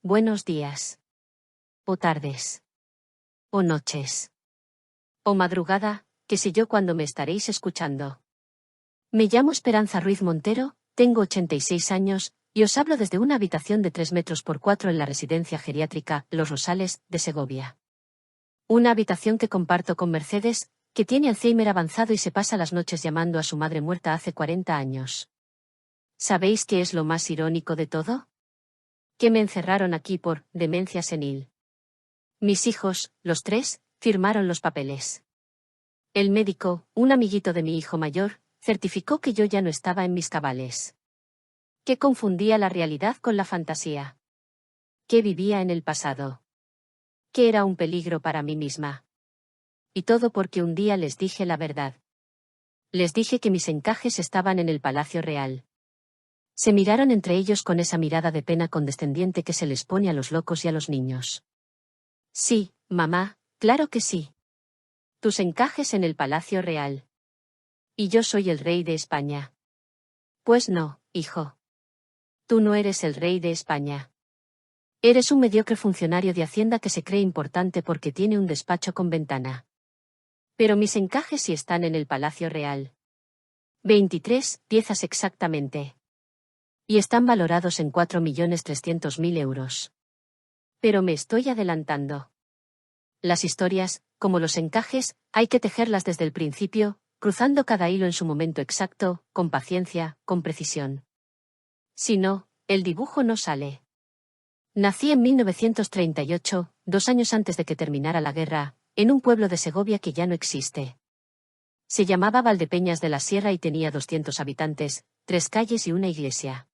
Buenos días. O tardes. O noches. O madrugada, qué sé yo cuándo me estaréis escuchando. Me llamo Esperanza Ruiz Montero, tengo 86 años, y os hablo desde una habitación de 3 metros por 4 en la residencia geriátrica Los Rosales, de Segovia. Una habitación que comparto con Mercedes, que tiene Alzheimer avanzado y se pasa las noches llamando a su madre muerta hace 40 años. ¿Sabéis qué es lo más irónico de todo? Que me encerraron aquí por demencia senil. Mis hijos, los 3, firmaron los papeles. El médico, un amiguito de mi hijo mayor, certificó que yo ya no estaba en mis cabales. Que confundía la realidad con la fantasía. Que vivía en el pasado. Que era un peligro para mí misma. Y todo porque un día les dije la verdad. Les dije que mis encajes estaban en el Palacio Real. Se miraron entre ellos con esa mirada de pena condescendiente que se les pone a los locos y a los niños. Sí, mamá, claro que sí. Tus encajes en el Palacio Real. Y yo soy el rey de España. Pues no, hijo. Tú no eres el rey de España. Eres un mediocre funcionario de Hacienda que se cree importante porque tiene un despacho con ventana. Pero mis encajes sí están en el Palacio Real. 23 piezas exactamente. Y están valorados en 4.300.000 euros. Pero me estoy adelantando. Las historias, como los encajes, hay que tejerlas desde el principio, cruzando cada hilo en su momento exacto, con paciencia, con precisión. Si no, el dibujo no sale. Nací en 1938, 2 años antes de que terminara la guerra, en un pueblo de Segovia que ya no existe. Se llamaba Valdepeñas de la Sierra y tenía 200 habitantes, 3 calles y una iglesia.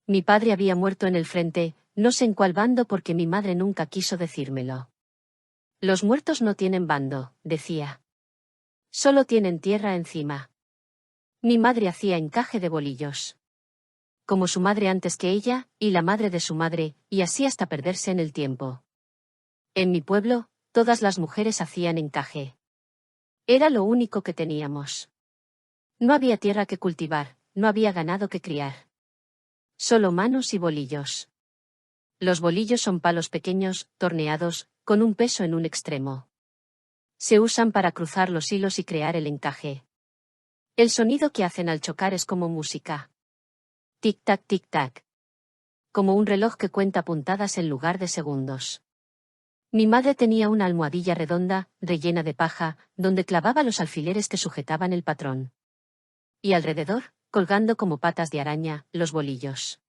Mi padre había muerto en el frente, no sé en cuál bando porque mi madre nunca quiso decírmelo. Los muertos no tienen bando, decía. Solo tienen tierra encima. Mi madre hacía encaje de bolillos. Como su madre antes que ella, y la madre de su madre, y así hasta perderse en el tiempo. En mi pueblo, todas las mujeres hacían encaje. Era lo único que teníamos. No había tierra que cultivar, no había ganado que criar. Solo manos y bolillos. Los bolillos son palos pequeños, torneados, con un peso en un extremo. Se usan para cruzar los hilos y crear el encaje. El sonido que hacen al chocar es como música. Tic-tac, tic-tac. Como un reloj que cuenta puntadas en lugar de segundos. Mi madre tenía una almohadilla redonda, rellena de paja, donde clavaba los alfileres que sujetaban el patrón. Y alrededor, colgando como patas de araña, los bolillos.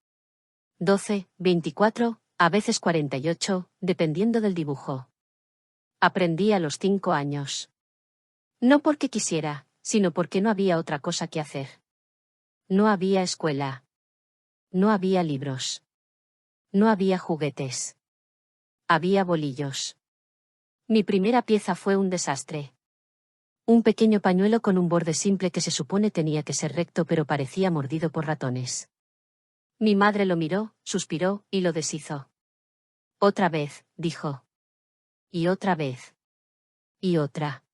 12, 24, a veces 48, dependiendo del dibujo. Aprendí a los 5 años. No porque quisiera, sino porque no había otra cosa que hacer. No había escuela. No había libros. No había juguetes. Había bolillos. Mi primera pieza fue un desastre. Un pequeño pañuelo con un borde simple que se supone tenía que ser recto pero parecía mordido por ratones. Mi madre lo miró, suspiró, y lo deshizo. Otra vez, dijo. Y otra vez. Y otra.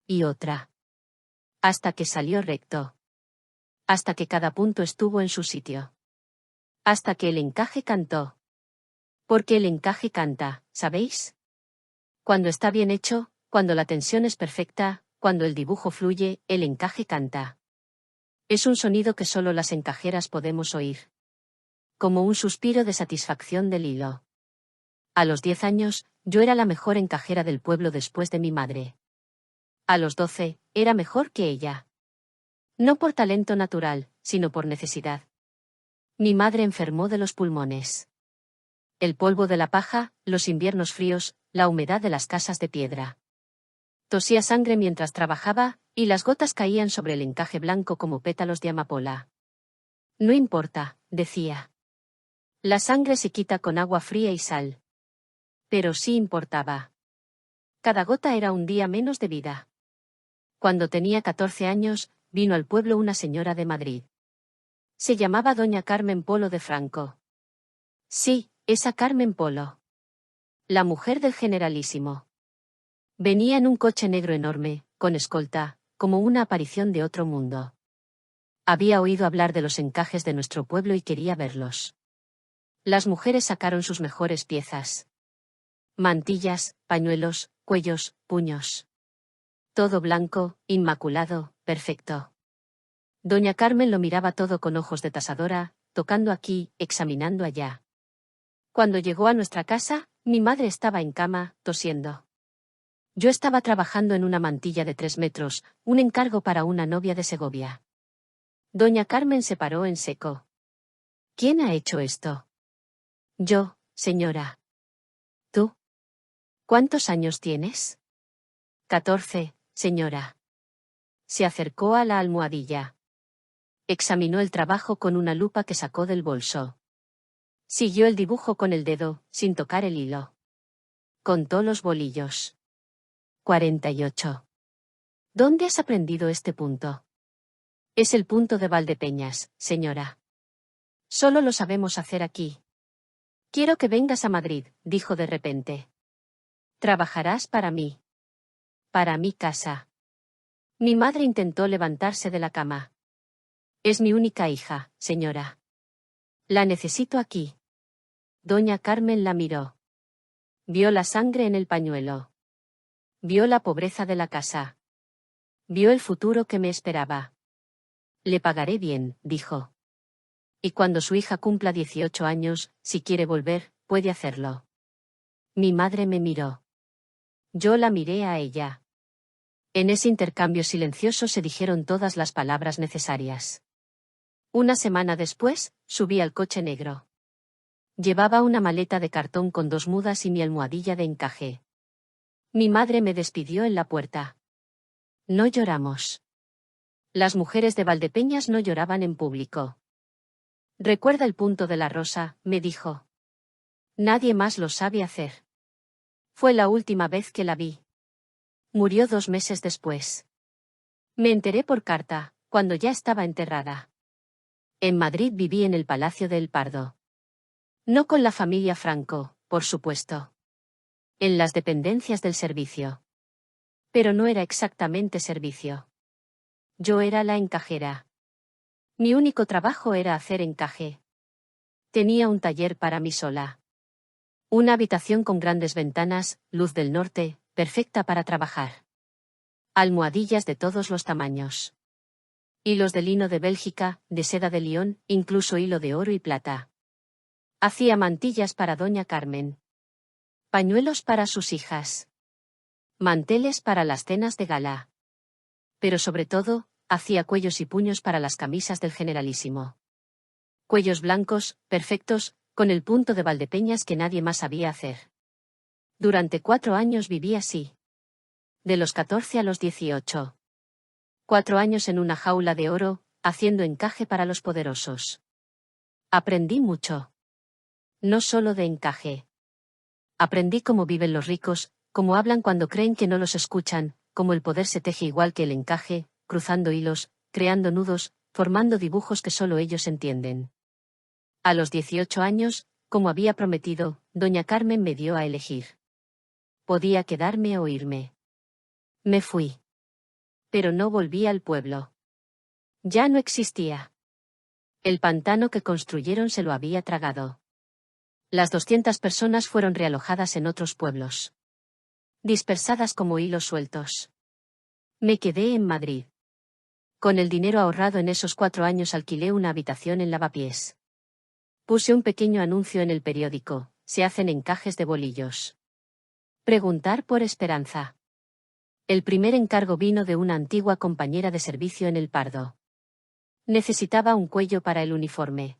Y otra. Hasta que salió recto. Hasta que cada punto estuvo en su sitio. Hasta que el encaje cantó. Porque el encaje canta, ¿sabéis? Cuando está bien hecho, cuando la tensión es perfecta, cuando el dibujo fluye, el encaje canta. Es un sonido que solo las encajeras podemos oír. Como un suspiro de satisfacción del hilo. A los 10 años, yo era la mejor encajera del pueblo después de mi madre. A los 12, era mejor que ella. No por talento natural, sino por necesidad. Mi madre enfermó de los pulmones. El polvo de la paja, los inviernos fríos, la humedad de las casas de piedra. Tosía sangre mientras trabajaba, y las gotas caían sobre el encaje blanco como pétalos de amapola. No importa, decía. La sangre se quita con agua fría y sal. Pero sí importaba. Cada gota era un día menos de vida. Cuando tenía 14 años, vino al pueblo una señora de Madrid. Se llamaba doña Carmen Polo de Franco. Sí, esa Carmen Polo. La mujer del generalísimo. Venía en un coche negro enorme, con escolta, como una aparición de otro mundo. Había oído hablar de los encajes de nuestro pueblo y quería verlos. Las mujeres sacaron sus mejores piezas. Mantillas, pañuelos, cuellos, puños. Todo blanco, inmaculado, perfecto. Doña Carmen lo miraba todo con ojos de tasadora, tocando aquí, examinando allá. Cuando llegó a nuestra casa, mi madre estaba en cama, tosiendo. Yo estaba trabajando en una mantilla de 3 metros, un encargo para una novia de Segovia. Doña Carmen se paró en seco. ¿Quién ha hecho esto? Yo, señora. ¿Tú? ¿Cuántos años tienes? 14, señora. Se acercó a la almohadilla. Examinó el trabajo con una lupa que sacó del bolso. Siguió el dibujo con el dedo, sin tocar el hilo. Contó los bolillos. 48. ¿Dónde has aprendido este punto? Es el punto de Valdepeñas, señora. Solo lo sabemos hacer aquí. Quiero que vengas a Madrid, dijo de repente. Trabajarás para mí. Para mi casa. Mi madre intentó levantarse de la cama. Es mi única hija, señora. La necesito aquí. Doña Carmen la miró. Vio la sangre en el pañuelo. Vio la pobreza de la casa. Vio el futuro que me esperaba. Le pagaré bien, dijo. Y cuando su hija cumpla 18 años, si quiere volver, puede hacerlo. Mi madre me miró. Yo la miré a ella. En ese intercambio silencioso se dijeron todas las palabras necesarias. Una semana después, subí al coche negro. Llevaba una maleta de cartón con 2 mudas y mi almohadilla de encaje. Mi madre me despidió en la puerta. No lloramos. Las mujeres de Valdepeñas no lloraban en público. Recuerda el punto de la rosa, me dijo. Nadie más lo sabe hacer. Fue la última vez que la vi. Murió 2 meses después. Me enteré por carta, cuando ya estaba enterrada. En Madrid viví en el Palacio de El Pardo. No con la familia Franco, por supuesto. En las dependencias del servicio. Pero no era exactamente servicio. Yo era la encajera. Mi único trabajo era hacer encaje. Tenía un taller para mí sola. Una habitación con grandes ventanas, luz del norte, perfecta para trabajar. Almohadillas de todos los tamaños. Hilos de lino de Bélgica, de seda de Lyon, incluso hilo de oro y plata. Hacía mantillas para doña Carmen. Pañuelos para sus hijas. Manteles para las cenas de gala. Pero sobre todo, hacía cuellos y puños para las camisas del Generalísimo. Cuellos blancos, perfectos, con el punto de Valdepeñas que nadie más sabía hacer. Durante 4 años viví así. De los 14 a los 18. 4 años en una jaula de oro, haciendo encaje para los poderosos. Aprendí mucho. No solo de encaje. Aprendí cómo viven los ricos, cómo hablan cuando creen que no los escuchan, cómo el poder se teje igual que el encaje, cruzando hilos, creando nudos, formando dibujos que solo ellos entienden. A los 18 años, como había prometido, doña Carmen me dio a elegir. Podía quedarme o irme. Me fui. Pero no volví al pueblo. Ya no existía. El pantano que construyeron se lo había tragado. Las 200 personas fueron realojadas en otros pueblos. Dispersadas como hilos sueltos. Me quedé en Madrid. Con el dinero ahorrado en esos 4 años alquilé una habitación en Lavapiés. Puse un pequeño anuncio en el periódico: se hacen encajes de bolillos. Preguntar por Esperanza. El primer encargo vino de una antigua compañera de servicio en El Pardo. Necesitaba un cuello para el uniforme.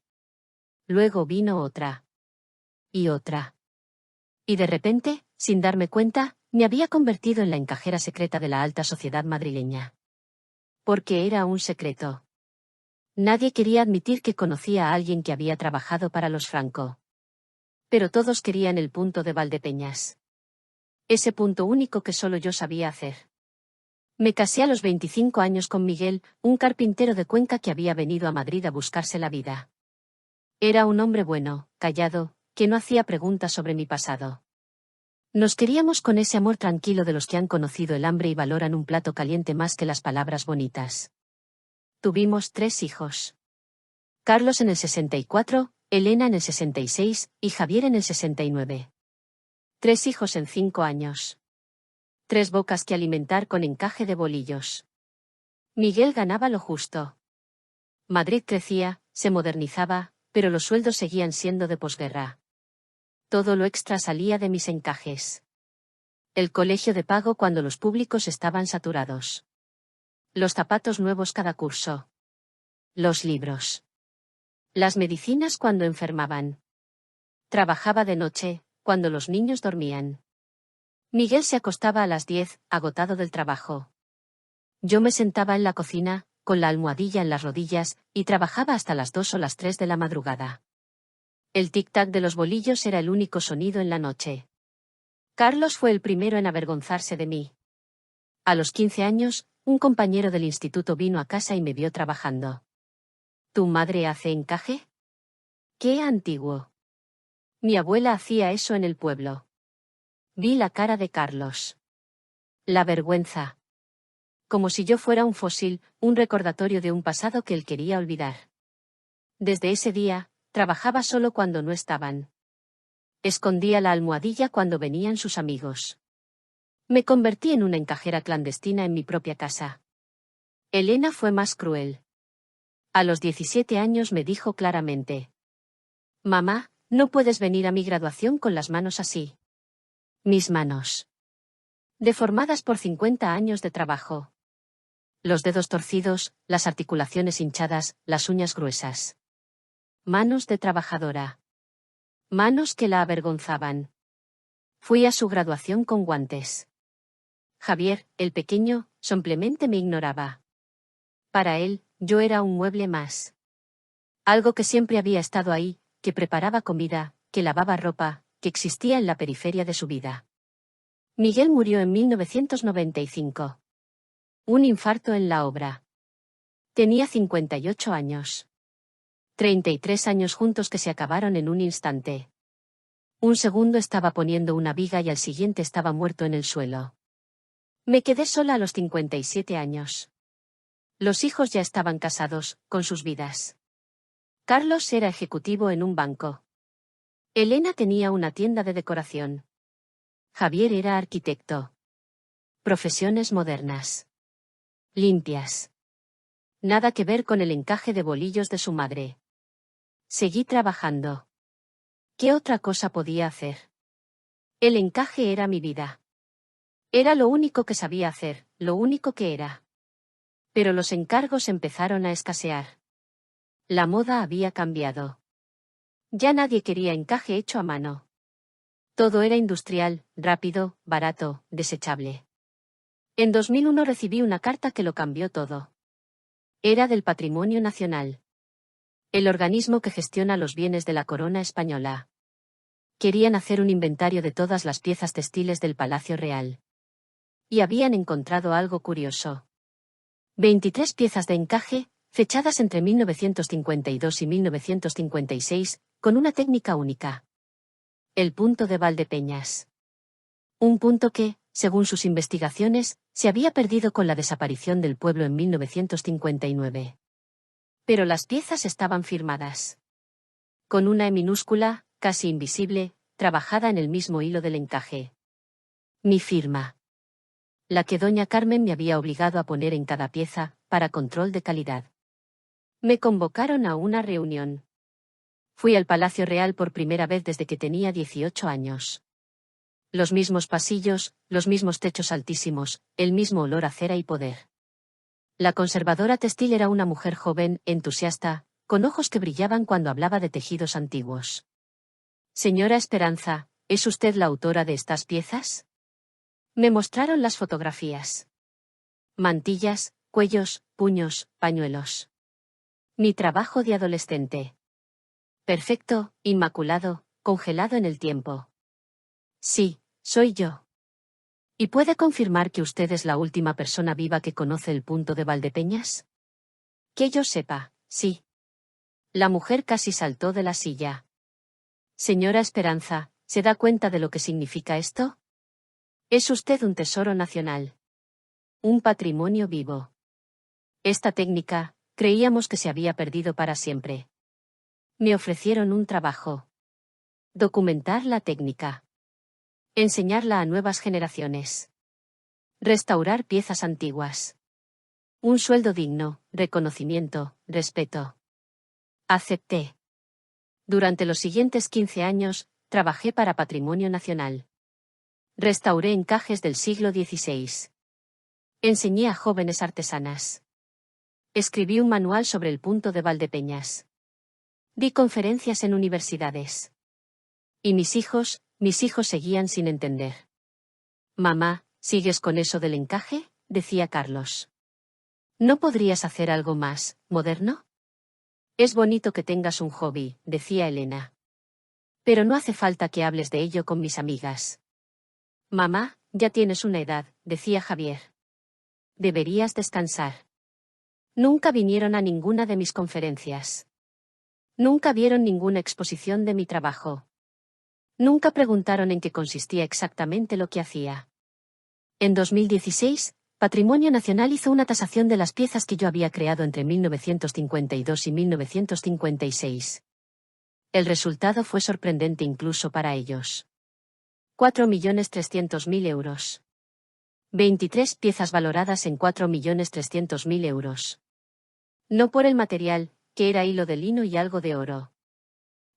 Luego vino otra. Y otra. Y de repente, sin darme cuenta, me había convertido en la encajera secreta de la alta sociedad madrileña. Porque era un secreto. Nadie quería admitir que conocía a alguien que había trabajado para los Franco. Pero todos querían el punto de Valdepeñas. Ese punto único que solo yo sabía hacer. Me casé a los 25 años con Miguel, un carpintero de Cuenca que había venido a Madrid a buscarse la vida. Era un hombre bueno, callado, que no hacía preguntas sobre mi pasado. Nos queríamos con ese amor tranquilo de los que han conocido el hambre y valoran un plato caliente más que las palabras bonitas. Tuvimos 3 hijos. Carlos en el 64, Elena en el 66 y Javier en el 69. 3 hijos en 5 años. 3 bocas que alimentar con encaje de bolillos. Miguel ganaba lo justo. Madrid crecía, se modernizaba, pero los sueldos seguían siendo de posguerra. Todo lo extra salía de mis encajes. El colegio de pago cuando los públicos estaban saturados. Los zapatos nuevos cada curso. Los libros. Las medicinas cuando enfermaban. Trabajaba de noche, cuando los niños dormían. Miguel se acostaba a las 10, agotado del trabajo. Yo me sentaba en la cocina, con la almohadilla en las rodillas, y trabajaba hasta las 2 o las 3 de la madrugada. El tic-tac de los bolillos era el único sonido en la noche. Carlos fue el primero en avergonzarse de mí. A los 15 años, un compañero del instituto vino a casa y me vio trabajando. ¿Tu madre hace encaje? ¡Qué antiguo! Mi abuela hacía eso en el pueblo. Vi la cara de Carlos. La vergüenza. Como si yo fuera un fósil, un recordatorio de un pasado que él quería olvidar. Desde ese día, trabajaba solo cuando no estaban. Escondía la almohadilla cuando venían sus amigos. Me convertí en una encajera clandestina en mi propia casa. Elena fue más cruel. A los 17 años me dijo claramente: «Mamá, no puedes venir a mi graduación con las manos así». Mis manos. Deformadas por 50 años de trabajo. Los dedos torcidos, las articulaciones hinchadas, las uñas gruesas. Manos de trabajadora. Manos que la avergonzaban. Fui a su graduación con guantes. Javier, el pequeño, simplemente me ignoraba. Para él, yo era un mueble más. Algo que siempre había estado ahí, que preparaba comida, que lavaba ropa, que existía en la periferia de su vida. Miguel murió en 1995. Un infarto en la obra. Tenía 58 años. 33 años juntos que se acabaron en un instante. Un segundo estaba poniendo una viga y al siguiente estaba muerto en el suelo. Me quedé sola a los 57 años. Los hijos ya estaban casados, con sus vidas. Carlos era ejecutivo en un banco. Elena tenía una tienda de decoración. Javier era arquitecto. Profesiones modernas. Limpias. Nada que ver con el encaje de bolillos de su madre. Seguí trabajando. ¿Qué otra cosa podía hacer? El encaje era mi vida. Era lo único que sabía hacer, lo único que era. Pero los encargos empezaron a escasear. La moda había cambiado. Ya nadie quería encaje hecho a mano. Todo era industrial, rápido, barato, desechable. En 2001 recibí una carta que lo cambió todo. Era del Patrimonio Nacional. El organismo que gestiona los bienes de la corona española. Querían hacer un inventario de todas las piezas textiles del Palacio Real. Y habían encontrado algo curioso. 23 piezas de encaje, fechadas entre 1952 y 1956, con una técnica única. El punto de Valdepeñas. Un punto que, según sus investigaciones, se había perdido con la desaparición del pueblo en 1959. Pero las piezas estaban firmadas. Con una E minúscula, casi invisible, trabajada en el mismo hilo del encaje. Mi firma. La que doña Carmen me había obligado a poner en cada pieza, para control de calidad. Me convocaron a una reunión. Fui al Palacio Real por primera vez desde que tenía 18 años. Los mismos pasillos, los mismos techos altísimos, el mismo olor a cera y poder. La conservadora textil era una mujer joven, entusiasta, con ojos que brillaban cuando hablaba de tejidos antiguos. Señora Esperanza, ¿es usted la autora de estas piezas? Me mostraron las fotografías. Mantillas, cuellos, puños, pañuelos. Mi trabajo de adolescente. Perfecto, inmaculado, congelado en el tiempo. Sí, soy yo. ¿Y puede confirmar que usted es la última persona viva que conoce el punto de Valdepeñas? Que yo sepa, sí. La mujer casi saltó de la silla. Señora Esperanza, ¿se da cuenta de lo que significa esto? Es usted un tesoro nacional. Un patrimonio vivo. Esta técnica, creíamos que se había perdido para siempre. Me ofrecieron un trabajo. Documentar la técnica. Enseñarla a nuevas generaciones. Restaurar piezas antiguas. Un sueldo digno, reconocimiento, respeto. Acepté. Durante los siguientes 15 años, trabajé para Patrimonio Nacional. Restauré encajes del siglo XVI. Enseñé a jóvenes artesanas. Escribí un manual sobre el punto de Valdepeñas. Di conferencias en universidades. Y mis hijos seguían sin entender. Mamá, ¿sigues con eso del encaje?, decía Carlos. ¿No podrías hacer algo más, moderno? Es bonito que tengas un hobby, decía Elena. Pero no hace falta que hables de ello con mis amigas. Mamá, ya tienes una edad, decía Javier. Deberías descansar. Nunca vinieron a ninguna de mis conferencias. Nunca vieron ninguna exposición de mi trabajo. Nunca preguntaron en qué consistía exactamente lo que hacía. En 2016, Patrimonio Nacional hizo una tasación de las piezas que yo había creado entre 1952 y 1956. El resultado fue sorprendente incluso para ellos. 4.300.000 euros. 23 piezas valoradas en 4.300.000 euros. No por el material, que era hilo de lino y algo de oro,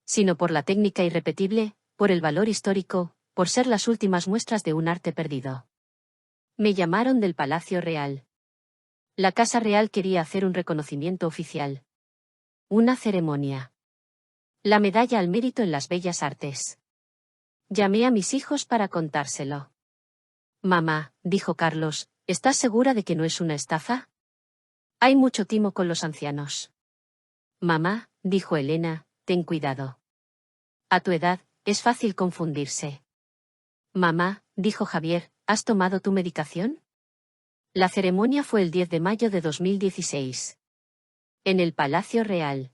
sino por la técnica irrepetible, por el valor histórico, por ser las últimas muestras de un arte perdido. Me llamaron del Palacio Real. La Casa Real quería hacer un reconocimiento oficial. Una ceremonia. La medalla al mérito en las bellas artes. Llamé a mis hijos para contárselo. Mamá, dijo Carlos, ¿estás segura de que no es una estafa? Hay mucho timo con los ancianos. Mamá, dijo Elena, ten cuidado. A tu edad, es fácil confundirse. Mamá, dijo Javier, ¿has tomado tu medicación? La ceremonia fue el 10 de mayo de 2016. En el Palacio Real.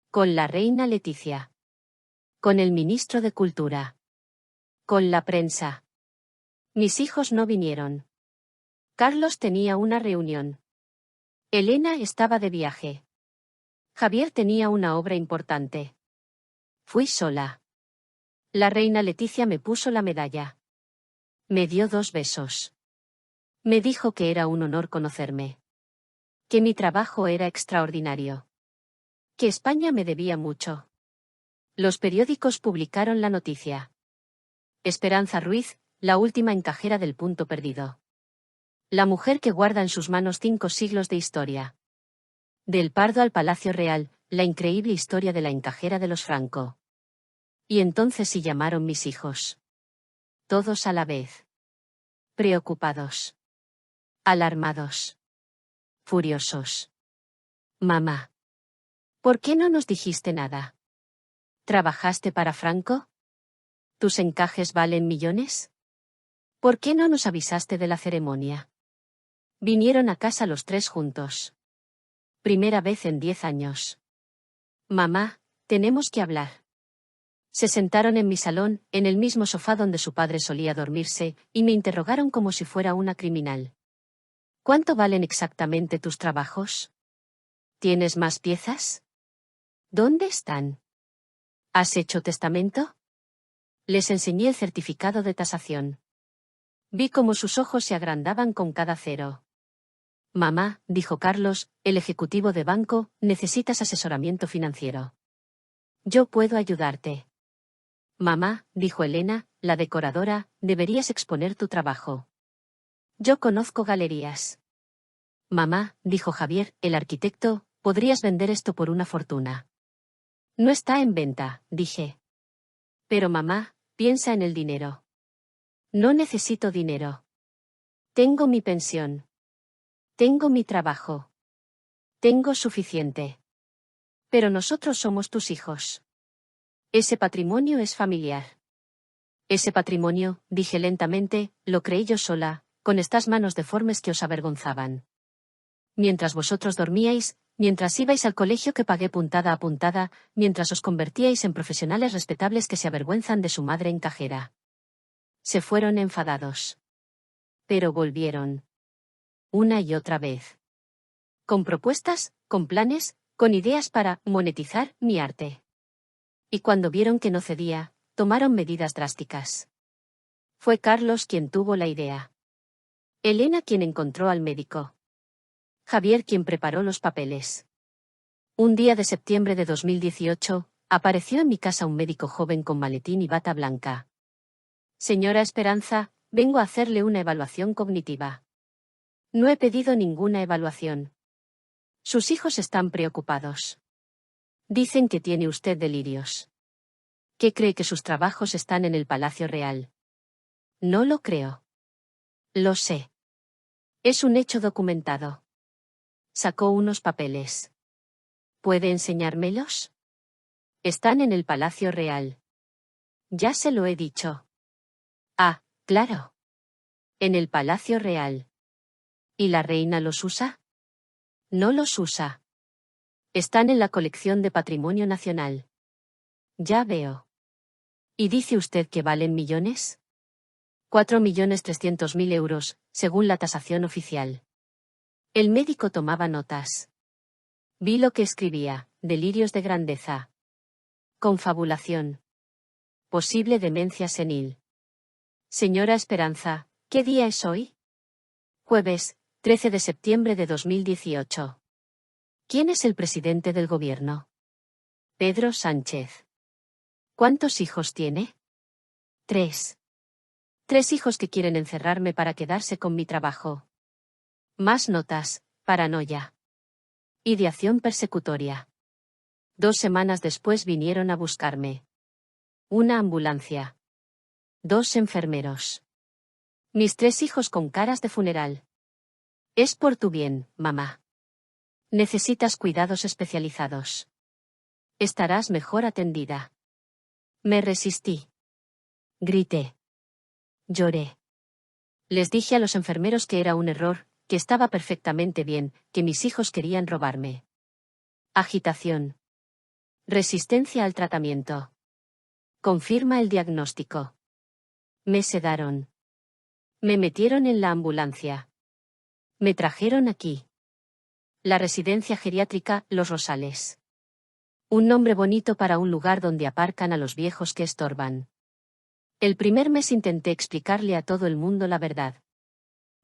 Con la reina Leticia. Con el ministro de Cultura. Con la prensa. Mis hijos no vinieron. Carlos tenía una reunión. Elena estaba de viaje. Javier tenía una obra importante. Fui sola. La reina Leticia me puso la medalla. Me dio 2 besos. Me dijo que era un honor conocerme. Que mi trabajo era extraordinario. Que España me debía mucho. Los periódicos publicaron la noticia. Esperanza Ruiz, la última encajera del punto perdido. La mujer que guarda en sus manos 5 siglos de historia. Del Pardo al Palacio Real, la increíble historia de la encajera de los Franco. Y entonces sí llamaron mis hijos. Todos a la vez. Preocupados. Alarmados. Furiosos. Mamá. ¿Por qué no nos dijiste nada? ¿Trabajaste para Franco? ¿Tus encajes valen millones? ¿Por qué no nos avisaste de la ceremonia? Vinieron a casa los 3 juntos. Primera vez en 10 años. Mamá, tenemos que hablar. Se sentaron en mi salón, en el mismo sofá donde su padre solía dormirse, y me interrogaron como si fuera una criminal. ¿Cuánto valen exactamente tus trabajos? ¿Tienes más piezas? ¿Dónde están? ¿Has hecho testamento? Les enseñé el certificado de tasación. Vi cómo sus ojos se agrandaban con cada cero. Mamá, dijo Carlos, el ejecutivo de banco, necesitas asesoramiento financiero. Yo puedo ayudarte. Mamá, dijo Elena, la decoradora, deberías exponer tu trabajo. Yo conozco galerías. Mamá, dijo Javier, el arquitecto, podrías vender esto por una fortuna. No está en venta, dije. Pero mamá, piensa en el dinero. No necesito dinero. Tengo mi pensión. Tengo mi trabajo. Tengo suficiente. Pero nosotros somos tus hijos. Ese patrimonio es familiar. Ese patrimonio, dije lentamente, lo creí yo sola, con estas manos deformes que os avergonzaban. Mientras vosotros dormíais, mientras ibais al colegio que pagué puntada a puntada, mientras os convertíais en profesionales respetables que se avergüenzan de su madre encajera. Se fueron enfadados. Pero volvieron. Una y otra vez. Con propuestas, con planes, con ideas para monetizar mi arte. Y cuando vieron que no cedía, tomaron medidas drásticas. Fue Carlos quien tuvo la idea. Elena quien encontró al médico. Javier quien preparó los papeles. Un día de septiembre de 2018, apareció en mi casa un médico joven con maletín y bata blanca. Señora Esperanza, vengo a hacerle una evaluación cognitiva. No he pedido ninguna evaluación. Sus hijos están preocupados. Dicen que tiene usted delirios. ¿Qué cree que sus trabajos están en el Palacio Real? No lo creo. Lo sé. Es un hecho documentado. Sacó unos papeles. ¿Puede enseñármelos? Están en el Palacio Real. Ya se lo he dicho. Ah, claro. En el Palacio Real. ¿Y la reina los usa? No los usa. Están en la colección de Patrimonio Nacional. Ya veo. ¿Y dice usted que valen millones? 4.300.000 euros, según la tasación oficial. El médico tomaba notas. Vi lo que escribía, delirios de grandeza. Confabulación. Posible demencia senil. Señora Esperanza, ¿qué día es hoy? Jueves, 13 de septiembre de 2018. ¿Quién es el presidente del gobierno? Pedro Sánchez. ¿Cuántos hijos tiene? 3. 3 hijos que quieren encerrarme para quedarse con mi trabajo. Más notas, paranoia. Ideación persecutoria. 2 semanas después vinieron a buscarme. Una ambulancia. 2 enfermeros. Mis 3 hijos con caras de funeral. Es por tu bien, mamá. Necesitas cuidados especializados. Estarás mejor atendida. Me resistí. Grité. Lloré. Les dije a los enfermeros que era un error, que estaba perfectamente bien, que mis hijos querían robarme. Agitación. Resistencia al tratamiento. Confirma el diagnóstico. Me sedaron. Me metieron en la ambulancia. Me trajeron aquí. La residencia geriátrica Los Rosales. Un nombre bonito para un lugar donde aparcan a los viejos que estorban. El primer mes intenté explicarle a todo el mundo la verdad.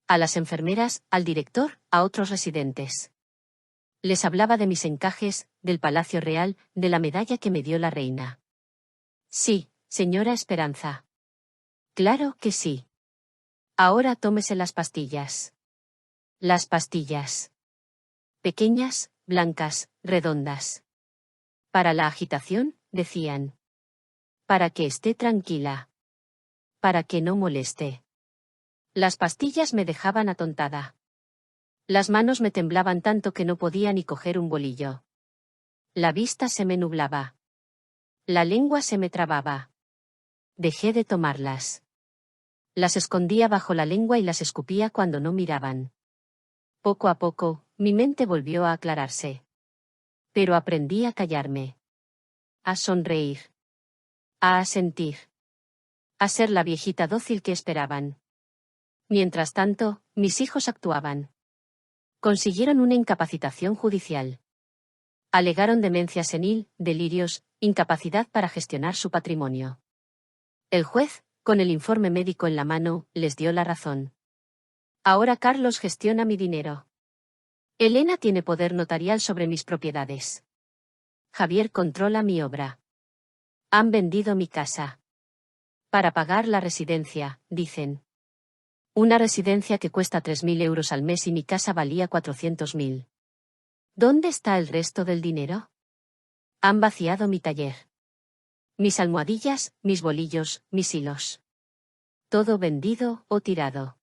A las enfermeras, al director, a otros residentes. Les hablaba de mis encajes, del Palacio Real, de la medalla que me dio la reina. Sí, señora Esperanza. Claro que sí. Ahora tómese las pastillas. Las pastillas. Pequeñas, blancas, redondas. Para la agitación, decían. Para que esté tranquila. Para que no moleste. Las pastillas me dejaban atontada. Las manos me temblaban tanto que no podía ni coger un bolillo. La vista se me nublaba. La lengua se me trababa. Dejé de tomarlas. Las escondía bajo la lengua y las escupía cuando no miraban. Poco a poco, mi mente volvió a aclararse. Pero aprendí a callarme. A sonreír. A asentir. A ser la viejita dócil que esperaban. Mientras tanto, mis hijos actuaban. Consiguieron una incapacitación judicial. Alegaron demencia senil, delirios, incapacidad para gestionar su patrimonio. El juez, con el informe médico en la mano, les dio la razón. Ahora Carlos gestiona mi dinero. Elena tiene poder notarial sobre mis propiedades. Javier controla mi obra. Han vendido mi casa. Para pagar la residencia, dicen. Una residencia que cuesta 3.000 euros al mes y mi casa valía 400.000. ¿Dónde está el resto del dinero? Han vaciado mi taller. Mis almohadillas, mis bolillos, mis hilos. Todo vendido o tirado.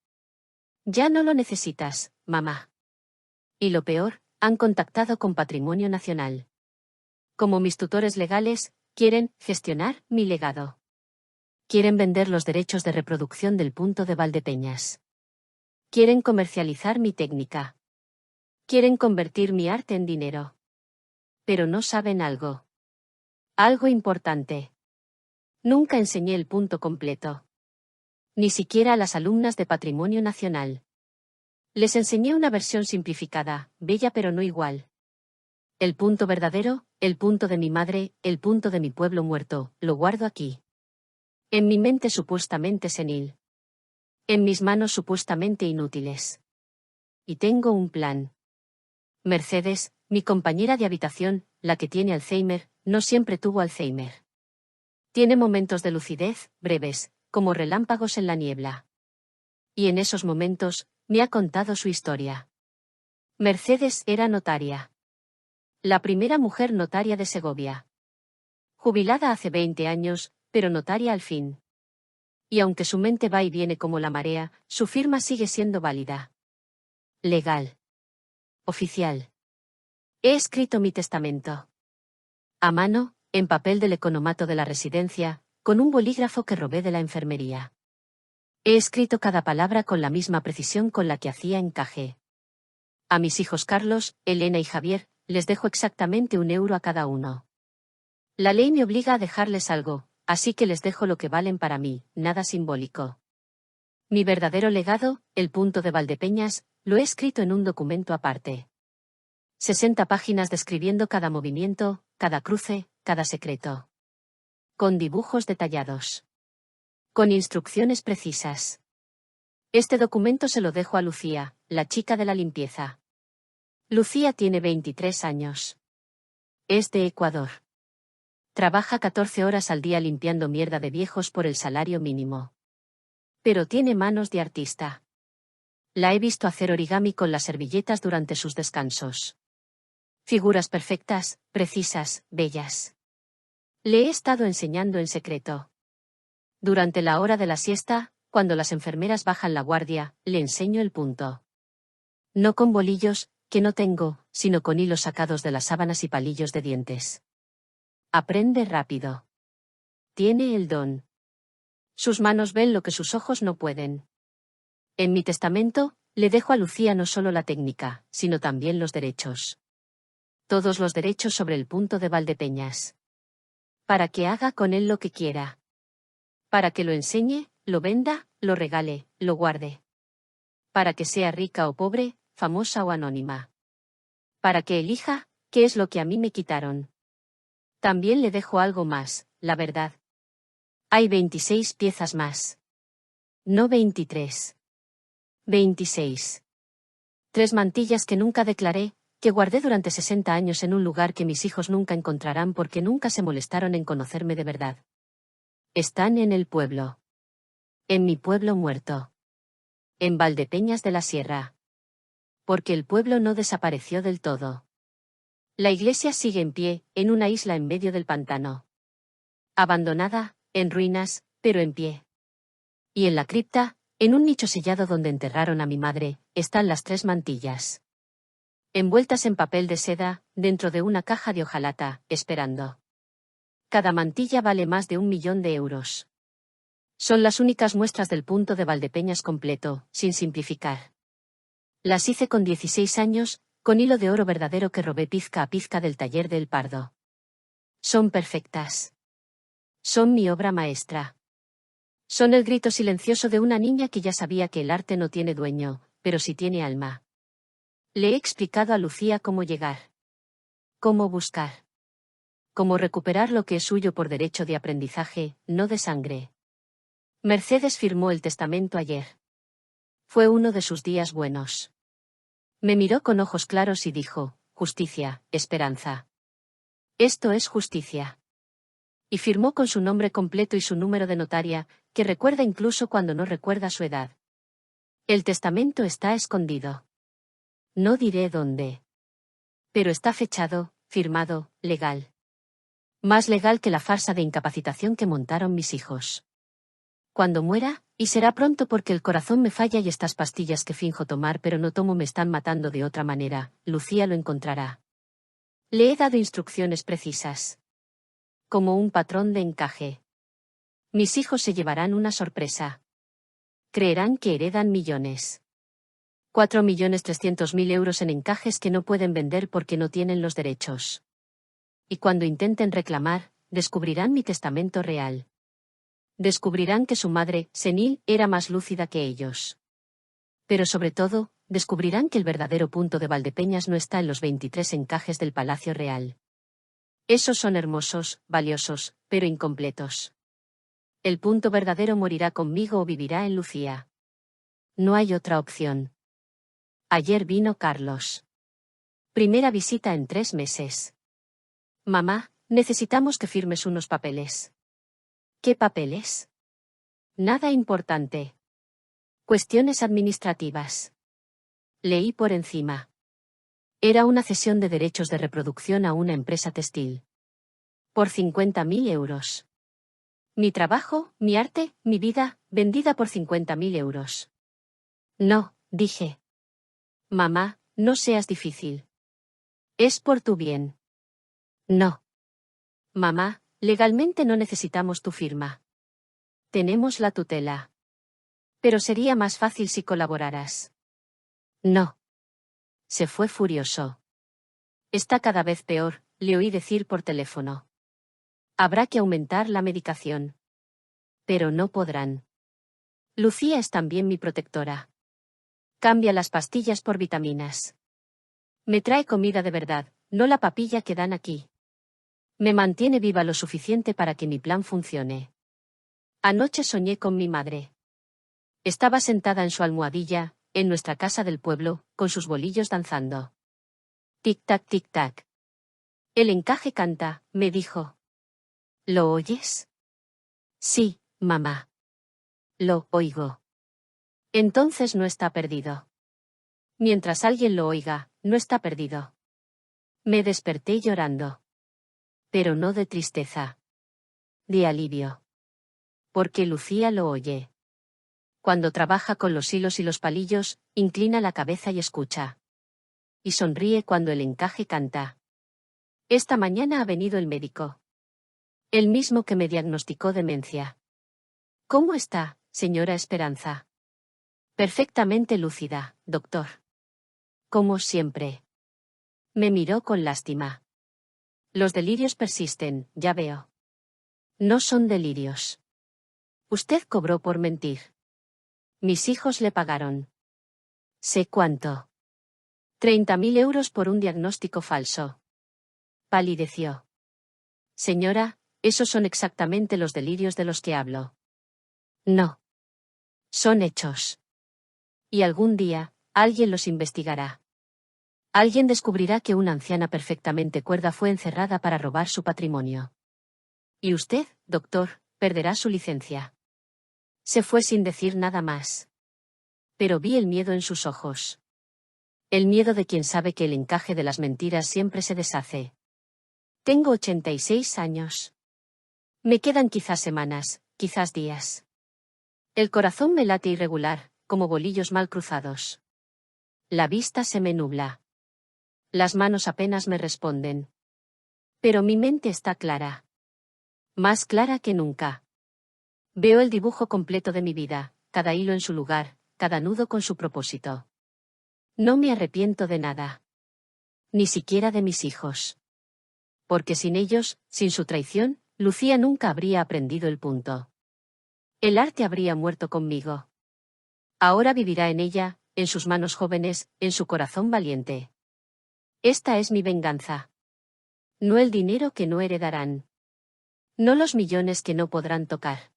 Ya no lo necesitas, mamá. Y lo peor, han contactado con Patrimonio Nacional. Como mis tutores legales, quieren gestionar mi legado. Quieren vender los derechos de reproducción del punto de Valdepeñas. Quieren comercializar mi técnica. Quieren convertir mi arte en dinero. Pero no saben algo. Algo importante. Nunca enseñé el punto completo. Ni siquiera a las alumnas de Patrimonio Nacional. Les enseñé una versión simplificada, bella pero no igual. El punto verdadero, el punto de mi madre, el punto de mi pueblo muerto, lo guardo aquí. En mi mente supuestamente senil. En mis manos supuestamente inútiles. Y tengo un plan. Mercedes, mi compañera de habitación, la que tiene Alzheimer, no siempre tuvo Alzheimer. Tiene momentos de lucidez, breves, como relámpagos en la niebla. Y en esos momentos, me ha contado su historia. Mercedes era notaria. La primera mujer notaria de Segovia. Jubilada hace 20 años, pero notaria al fin. Y aunque su mente va y viene como la marea, su firma sigue siendo válida. Legal. Oficial. He escrito mi testamento. A mano, en papel del economato de la residencia, con un bolígrafo que robé de la enfermería. He escrito cada palabra con la misma precisión con la que hacía encaje. A mis hijos Carlos, Elena y Javier, les dejo exactamente €1 a cada uno. La ley me obliga a dejarles algo, así que les dejo lo que valen para mí, nada simbólico. Mi verdadero legado, el punto de Valdepeñas, lo he escrito en un documento aparte. 60 páginas describiendo cada movimiento, cada cruce, cada secreto. Con dibujos detallados. Con instrucciones precisas. Este documento se lo dejo a Lucía, la chica de la limpieza. Lucía tiene 23 años. Es de Ecuador. Trabaja 14 horas al día limpiando mierda de viejos por el salario mínimo. Pero tiene manos de artista. La he visto hacer origami con las servilletas durante sus descansos. Figuras perfectas, precisas, bellas. Le he estado enseñando en secreto. Durante la hora de la siesta, cuando las enfermeras bajan la guardia, le enseño el punto. No con bolillos, que no tengo, sino con hilos sacados de las sábanas y palillos de dientes. Aprende rápido. Tiene el don. Sus manos ven lo que sus ojos no pueden. En mi testamento, le dejo a Lucía no solo la técnica, sino también los derechos. Todos los derechos sobre el punto de Valdepeñas. Para que haga con él lo que quiera. Para que lo enseñe, lo venda, lo regale, lo guarde. Para que sea rica o pobre, famosa o anónima. Para que elija, qué es lo que a mí me quitaron. También le dejo algo más, la verdad. Hay 26 piezas más. No 23. 26. 3 mantillas que nunca declaré, que guardé durante 60 años en un lugar que mis hijos nunca encontrarán porque nunca se molestaron en conocerme de verdad. Están en el pueblo. En mi pueblo muerto. En Valdepeñas de la Sierra. Porque el pueblo no desapareció del todo. La iglesia sigue en pie, en una isla en medio del pantano. Abandonada, en ruinas, pero en pie. Y en la cripta, en un nicho sellado donde enterraron a mi madre, están las 3 mantillas. Envueltas en papel de seda, dentro de una caja de hojalata, esperando. Cada mantilla vale más de 1.000.000 de euros. Son las únicas muestras del punto de Valdepeñas completo, sin simplificar. Las hice con 16 años, con hilo de oro verdadero que robé pizca a pizca del taller del Pardo. Son perfectas. Son mi obra maestra. Son el grito silencioso de una niña que ya sabía que el arte no tiene dueño, pero sí tiene alma. Le he explicado a Lucía cómo llegar. Cómo buscar. Cómo recuperar lo que es suyo por derecho de aprendizaje, no de sangre. Mercedes firmó el testamento ayer. Fue uno de sus días buenos. Me miró con ojos claros y dijo, justicia, esperanza. Esto es justicia. Y firmó con su nombre completo y su número de notaria, que recuerda incluso cuando no recuerda su edad. El testamento está escondido. No diré dónde. Pero está fechado, firmado, legal. Más legal que la farsa de incapacitación que montaron mis hijos. Cuando muera, y será pronto porque el corazón me falla y estas pastillas que finjo tomar pero no tomo me están matando de otra manera, Lucía lo encontrará. Le he dado instrucciones precisas. Como un patrón de encaje. Mis hijos se llevarán una sorpresa. Creerán que heredan millones. 4.300.000 euros en encajes que no pueden vender porque no tienen los derechos. Y cuando intenten reclamar, descubrirán mi testamento real. Descubrirán que su madre, senil, era más lúcida que ellos. Pero sobre todo, descubrirán que el verdadero punto de Valdepeñas no está en los 23 encajes del Palacio Real. Esos son hermosos, valiosos, pero incompletos. El punto verdadero morirá conmigo o vivirá en Lucía. No hay otra opción. Ayer vino Carlos. Primera visita en 3 meses. Mamá, necesitamos que firmes unos papeles. ¿Qué papeles? Nada importante. Cuestiones administrativas. Leí por encima. Era una cesión de derechos de reproducción a una empresa textil. Por 50.000 euros. Mi trabajo, mi arte, mi vida, vendida por 50.000 euros. No, dije. Mamá, no seas difícil. Es por tu bien. No. Mamá, legalmente no necesitamos tu firma. Tenemos la tutela. Pero sería más fácil si colaboraras. No. Se fue furioso. Está cada vez peor, le oí decir por teléfono. Habrá que aumentar la medicación. Pero no podrán. Lucía es también mi protectora. Cambia las pastillas por vitaminas. Me trae comida de verdad, no la papilla que dan aquí. Me mantiene viva lo suficiente para que mi plan funcione. Anoche soñé con mi madre. Estaba sentada en su almohadilla, en nuestra casa del pueblo, con sus bolillos danzando. Tic-tac, tic-tac. El encaje canta, me dijo. ¿Lo oyes? Sí, mamá. Lo oigo. Entonces no está perdido. Mientras alguien lo oiga, no está perdido. Me desperté llorando. Pero no de tristeza. De alivio. Porque Lucía lo oye. Cuando trabaja con los hilos y los palillos, inclina la cabeza y escucha. Y sonríe cuando el encaje canta. Esta mañana ha venido el médico. El mismo que me diagnosticó demencia. ¿Cómo está, señora Esperanza? Perfectamente lúcida, doctor. Como siempre. Me miró con lástima. Los delirios persisten, ya veo. No son delirios. Usted cobró por mentir. Mis hijos le pagaron. ¿Sé cuánto? 30.000 euros por un diagnóstico falso. Palideció. Señora, esos son exactamente los delirios de los que hablo. No. Son hechos. Y algún día, alguien los investigará. Alguien descubrirá que una anciana perfectamente cuerda fue encerrada para robar su patrimonio. Y usted, doctor, perderá su licencia. Se fue sin decir nada más. Pero vi el miedo en sus ojos. El miedo de quien sabe que el encaje de las mentiras siempre se deshace. Tengo 86 años. Me quedan quizás semanas, quizás días. El corazón me late irregular, como bolillos mal cruzados. La vista se me nubla. Las manos apenas me responden. Pero mi mente está clara. Más clara que nunca. Veo el dibujo completo de mi vida, cada hilo en su lugar, cada nudo con su propósito. No me arrepiento de nada. Ni siquiera de mis hijos. Porque sin ellos, sin su traición, Lucía nunca habría aprendido el punto. El arte habría muerto conmigo. Ahora vivirá en ella, en sus manos jóvenes, en su corazón valiente. Esta es mi venganza. No el dinero que no heredarán. No los millones que no podrán tocar.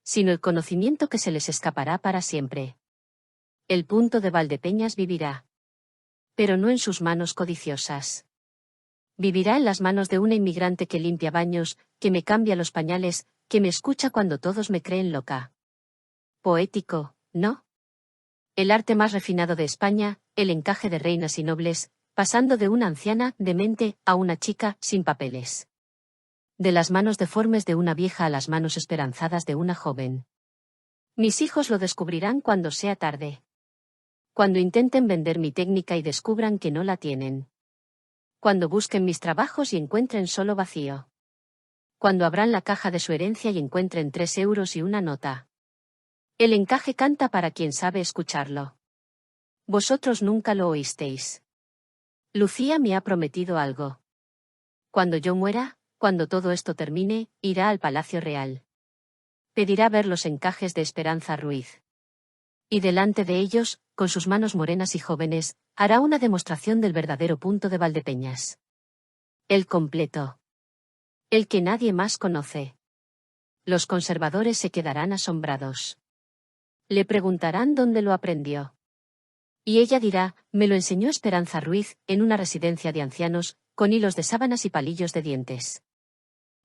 Sino el conocimiento que se les escapará para siempre. El punto de Valdepeñas vivirá. Pero no en sus manos codiciosas. Vivirá en las manos de una inmigrante que limpia baños, que me cambia los pañales, que me escucha cuando todos me creen loca. Poético, ¿no? El arte más refinado de España, el encaje de reinas y nobles, pasando de una anciana demente a una chica sin papeles. De las manos deformes de una vieja a las manos esperanzadas de una joven. Mis hijos lo descubrirán cuando sea tarde. Cuando intenten vender mi técnica y descubran que no la tienen. Cuando busquen mis trabajos y encuentren solo vacío. Cuando abran la caja de su herencia y encuentren 3 euros y una nota. El encaje canta para quien sabe escucharlo. Vosotros nunca lo oísteis. Lucía me ha prometido algo. Cuando yo muera, cuando todo esto termine, irá al Palacio Real. Pedirá ver los encajes de Esperanza Ruiz. Y delante de ellos, con sus manos morenas y jóvenes, hará una demostración del verdadero punto de Valdepeñas. El completo. El que nadie más conoce. Los conservadores se quedarán asombrados. Le preguntarán dónde lo aprendió. Y ella dirá, me lo enseñó Esperanza Ruiz, en una residencia de ancianos, con hilos de sábanas y palillos de dientes.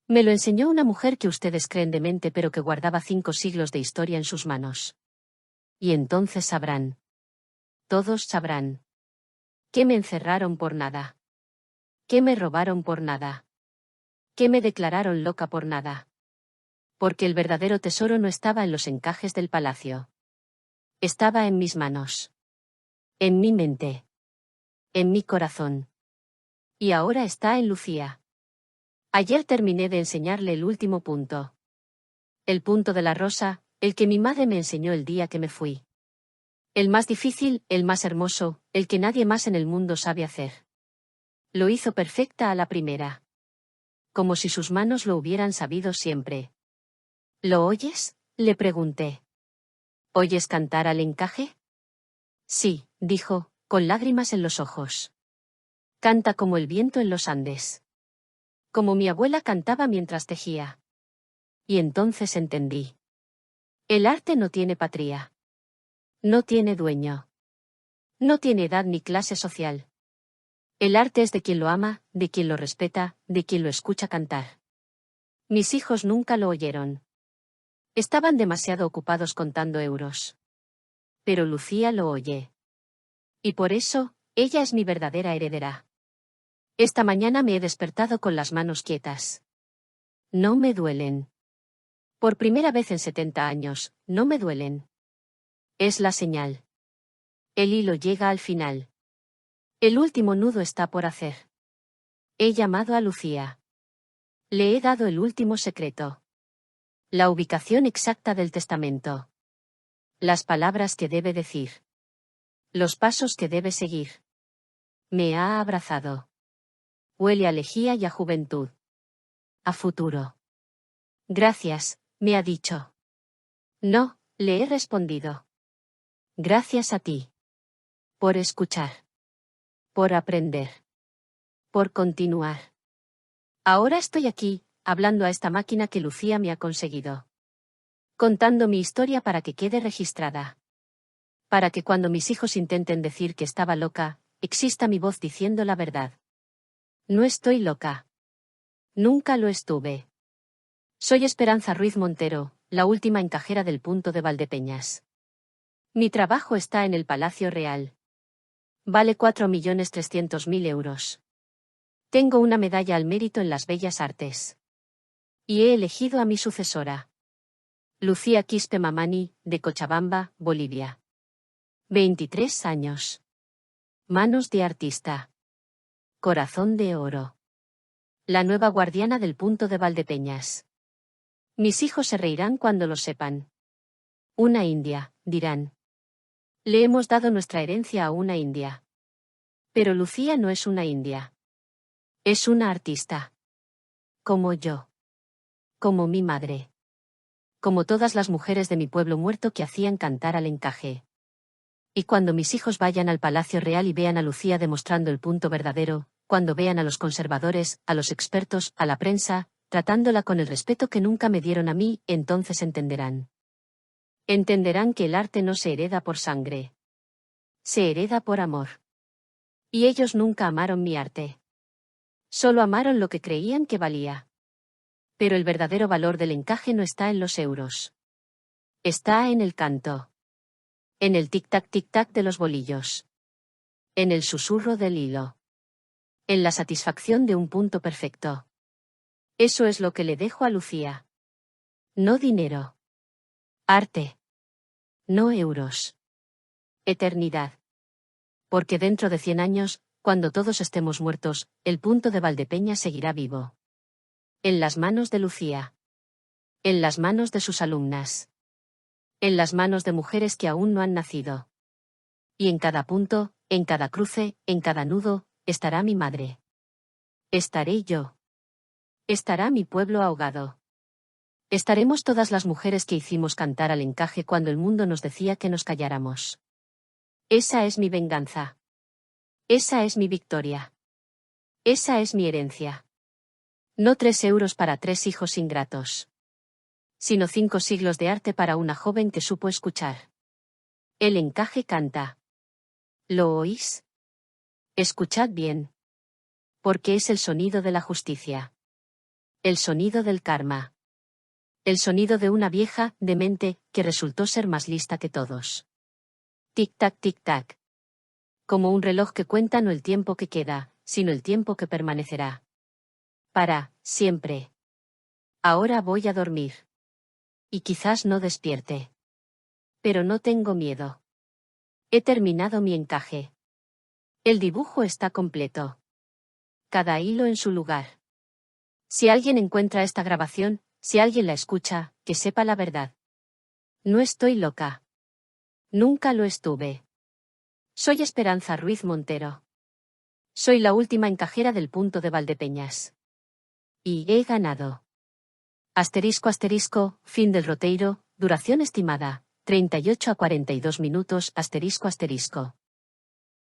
Me lo enseñó una mujer que ustedes creen demente pero que guardaba 5 siglos de historia en sus manos. Y entonces sabrán. Todos sabrán. Que me encerraron por nada. Que me robaron por nada. Que me declararon loca por nada. Porque el verdadero tesoro no estaba en los encajes del palacio. Estaba en mis manos. En mi mente. En mi corazón. Y ahora está en Lucía. Ayer terminé de enseñarle el último punto. El punto de la rosa, el que mi madre me enseñó el día que me fui. El más difícil, el más hermoso, el que nadie más en el mundo sabe hacer. Lo hizo perfecta a la primera. Como si sus manos lo hubieran sabido siempre. ¿Lo oyes?, le pregunté. ¿Oyes cantar al encaje? Sí, dijo, con lágrimas en los ojos. Canta como el viento en los Andes. Como mi abuela cantaba mientras tejía. Y entonces entendí. El arte no tiene patria. No tiene dueño. No tiene edad ni clase social. El arte es de quien lo ama, de quien lo respeta, de quien lo escucha cantar. Mis hijos nunca lo oyeron. Estaban demasiado ocupados contando euros. Pero Lucía lo oye. Y por eso, ella es mi verdadera heredera. Esta mañana me he despertado con las manos quietas. No me duelen. Por primera vez en 70 años, no me duelen. Es la señal. El hilo llega al final. El último nudo está por hacer. He llamado a Lucía. Le he dado el último secreto. La ubicación exacta del testamento. Las palabras que debe decir. Los pasos que debe seguir. Me ha abrazado. Huele a lejía y a juventud. A futuro. Gracias, me ha dicho. No, le he respondido. Gracias a ti. Por escuchar. Por aprender. Por continuar. Ahora estoy aquí, hablando a esta máquina que Lucía me ha conseguido. Contando mi historia para que quede registrada. Para que cuando mis hijos intenten decir que estaba loca, exista mi voz diciendo la verdad. No estoy loca. Nunca lo estuve. Soy Esperanza Ruiz Montero, la última encajera del punto de Valdepeñas. Mi trabajo está en el Palacio Real. Vale 4.300.000 euros. Tengo una medalla al mérito en las bellas artes. Y he elegido a mi sucesora. Lucía Quispe Mamani, de Cochabamba, Bolivia. 23 años. Manos de artista. Corazón de oro. La nueva guardiana del punto de Valdepeñas. Mis hijos se reirán cuando lo sepan. Una india, dirán. Le hemos dado nuestra herencia a una india. Pero Lucía no es una india. Es una artista. Como yo. Como mi madre. Como todas las mujeres de mi pueblo muerto que hacían cantar al encaje. Y cuando mis hijos vayan al Palacio Real y vean a Lucía demostrando el punto verdadero, cuando vean a los conservadores, a los expertos, a la prensa, tratándola con el respeto que nunca me dieron a mí, entonces entenderán. Entenderán que el arte no se hereda por sangre. Se hereda por amor. Y ellos nunca amaron mi arte. Solo amaron lo que creían que valía. Pero el verdadero valor del encaje no está en los euros. Está en el canto. En el tic-tac de los bolillos. En el susurro del hilo. En la satisfacción de un punto perfecto. Eso es lo que le dejo a Lucía. No dinero. Arte. No euros. Eternidad. Porque dentro de 100 años, cuando todos estemos muertos, el punto de Valdepeñas seguirá vivo. En las manos de Lucía. En las manos de sus alumnas. En las manos de mujeres que aún no han nacido. Y en cada punto, en cada cruce, en cada nudo, estará mi madre. Estaré yo. Estará mi pueblo ahogado. Estaremos todas las mujeres que hicimos cantar al encaje cuando el mundo nos decía que nos calláramos. Esa es mi venganza. Esa es mi victoria. Esa es mi herencia. No 3 euros para 3 hijos ingratos. Sino 5 siglos de arte para una joven que supo escuchar. El encaje canta. ¿Lo oís? Escuchad bien. Porque es el sonido de la justicia. El sonido del karma. El sonido de una vieja, demente, que resultó ser más lista que todos. Tic-tac, tic-tac. Como un reloj que cuenta no el tiempo que queda, sino el tiempo que permanecerá. Para, siempre. Ahora voy a dormir. Y quizás no despierte. Pero no tengo miedo. He terminado mi encaje. El dibujo está completo. Cada hilo en su lugar. Si alguien encuentra esta grabación, si alguien la escucha, que sepa la verdad. No estoy loca. Nunca lo estuve. Soy Esperanza Ruiz Montero. Soy la última encajera del punto de Valdepeñas. Y he ganado. Asterisco asterisco, fin del roteiro, duración estimada, 38 a 42 minutos, asterisco asterisco.